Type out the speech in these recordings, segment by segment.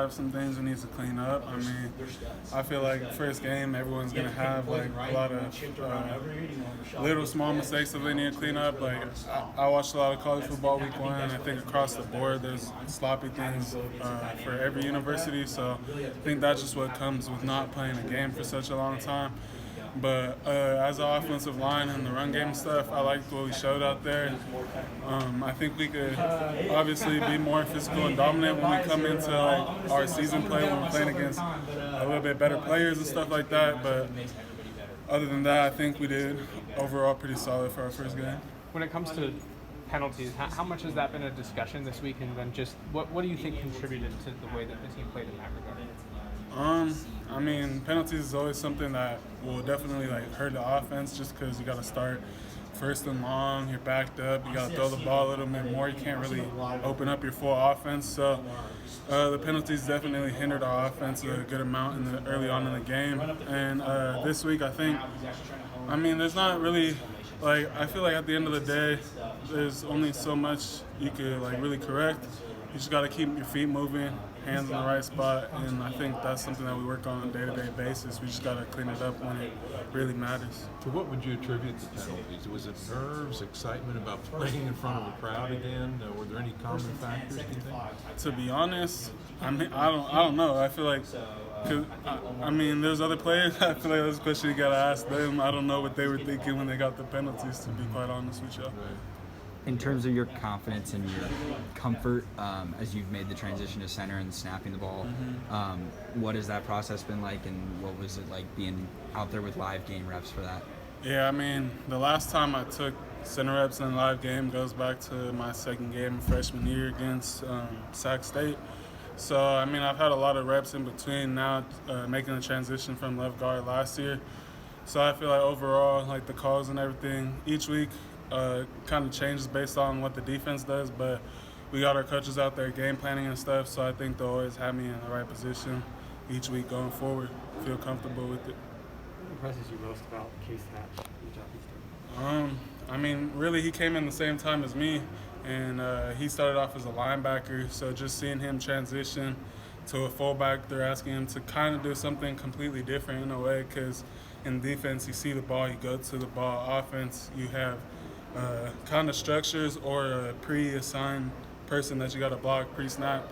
have some things we need to clean up. I mean, I feel like first game, everyone's going to have like a lot of little small mistakes that they need to clean up. Like I watched a lot of college football week 1, and I think across the board there's sloppy things for every university. So I think that's just what comes with not playing a game for such a long time. But as an offensive line and the run game stuff, I liked what we showed out there. I think we could obviously be more physical and dominant when we come into like, our season play, when we're playing against a little bit better players and stuff like that. But other than that, I think we did overall pretty solid for our first game. When it comes to penalties, how much has that been a discussion this week? And then just what do you think contributed to the way that the team played in that regard? I mean, penalties is always something that will definitely like hurt the offense, just because you got to start first and long, you're backed up, you got to throw the ball a little bit more, you can't really open up your full offense. So the penalties definitely hindered our offense a good amount early on in the game. And this week, I mean, there's not really, like, I feel like at the end of the day, there's only so much you could like really correct. You just got to keep your feet moving, hands in the right spot, and I think that's something that we work on a day-to-day basis. We just got to clean it up when it really matters. To what would you attribute the penalties? Was it nerves, excitement about playing in front of a crowd again? Were there any common factors, do you think? To be honest, I mean, I don't know. I feel like, I mean, there's other players. I feel like that's a question you got to ask them. I don't know what they were thinking when they got the penalties, to be quite honest with you. Right. In terms of your confidence and your comfort as you've made the transition to center and snapping the ball, what has that process been like, and what was it like being out there with live game reps for that? Yeah, I mean, the last time I took center reps in a live game goes back to my second game freshman year against Sac State. So, I mean, I've had a lot of reps in between now, making the transition from left guard last year. So I feel like overall, like the calls and everything, each week, kind of changes based on what the defense does, but we got our coaches out there game planning and stuff, so I think they'll always have me in the right position each week going forward, feel comfortable with it. What impresses you most about Case Hatch, the job he's doing? I mean, really, he came in the same time as me, and he started off as a linebacker, so just seeing him transition to a fullback, they're asking him to kind of do something completely different in a way, because in defense, you see the ball, you go to the ball. Offense, you have kind of structures or a pre-assigned person that you got to block pre-snap.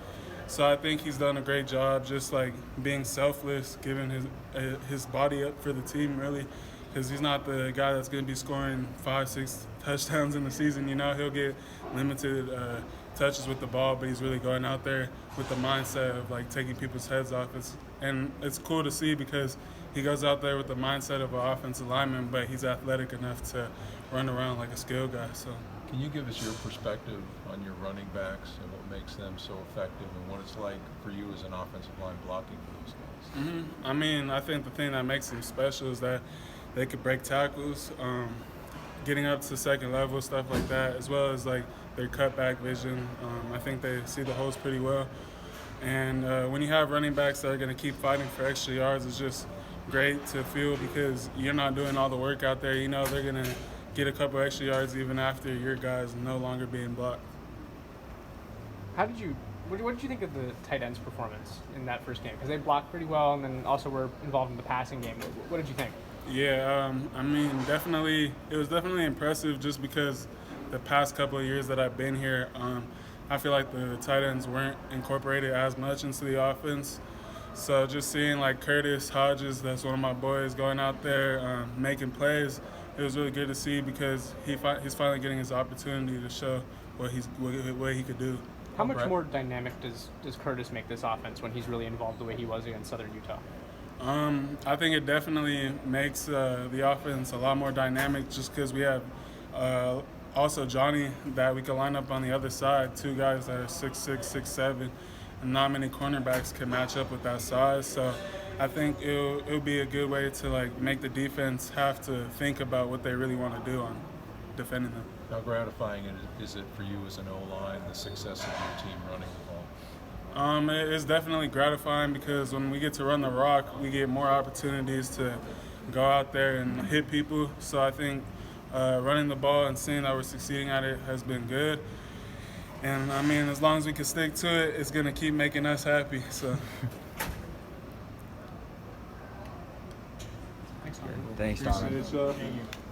So I think he's done a great job just like being selfless, giving his body up for the team really, because he's not the guy that's going to be scoring 5-6 touchdowns in the season. You know, he'll get limited touches with the ball, but he's really going out there with the mindset of like taking people's heads off. And it's cool to see because he goes out there with the mindset of an offensive lineman, but he's athletic enough to run around like a skill guy. So, can you give us your perspective on your running backs and what makes them so effective, and what it's like for you as an offensive line blocking for those guys? I mean, I think the thing that makes them special is that they could break tackles, getting up to second level, stuff like that, as well as like their cutback vision. I think they see the holes pretty well. And when you have running backs that are going to keep fighting for extra yards, it's just great to feel because you're not doing all the work out there. You know they're going to get a couple extra yards even after your guys no longer being blocked. What did you think of the tight ends' performance in that first game? Because they blocked pretty well and then also were involved in the passing game. What did you think? Yeah, I mean, it was definitely impressive just because the past couple of years that I've been here, I feel like the tight ends weren't incorporated as much into the offense. So just seeing like Curtis Hodges, that's one of my boys, going out there making plays, it was really good to see because he's finally getting his opportunity to show what he could do. How much more dynamic does Curtis make this offense when he's really involved the way he was against Southern Utah? I think it definitely makes the offense a lot more dynamic just because we have also Johnny that we can line up on the other side, two guys that are 6'6", 6'7", and not many cornerbacks can match up with that size. So I think it'll be a good way to like make the defense have to think about what they really want to do on defending them. How gratifying is it for you as an O-line, the success of your team running the ball? It's definitely gratifying because when we get to run the rock, we get more opportunities to go out there and hit people. So I think running the ball and seeing that we're succeeding at it has been good. And I mean, as long as we can stick to it, it's gonna keep making us happy. So. Thanks, Donovan. Thanks, Donovan. Appreciate y'all.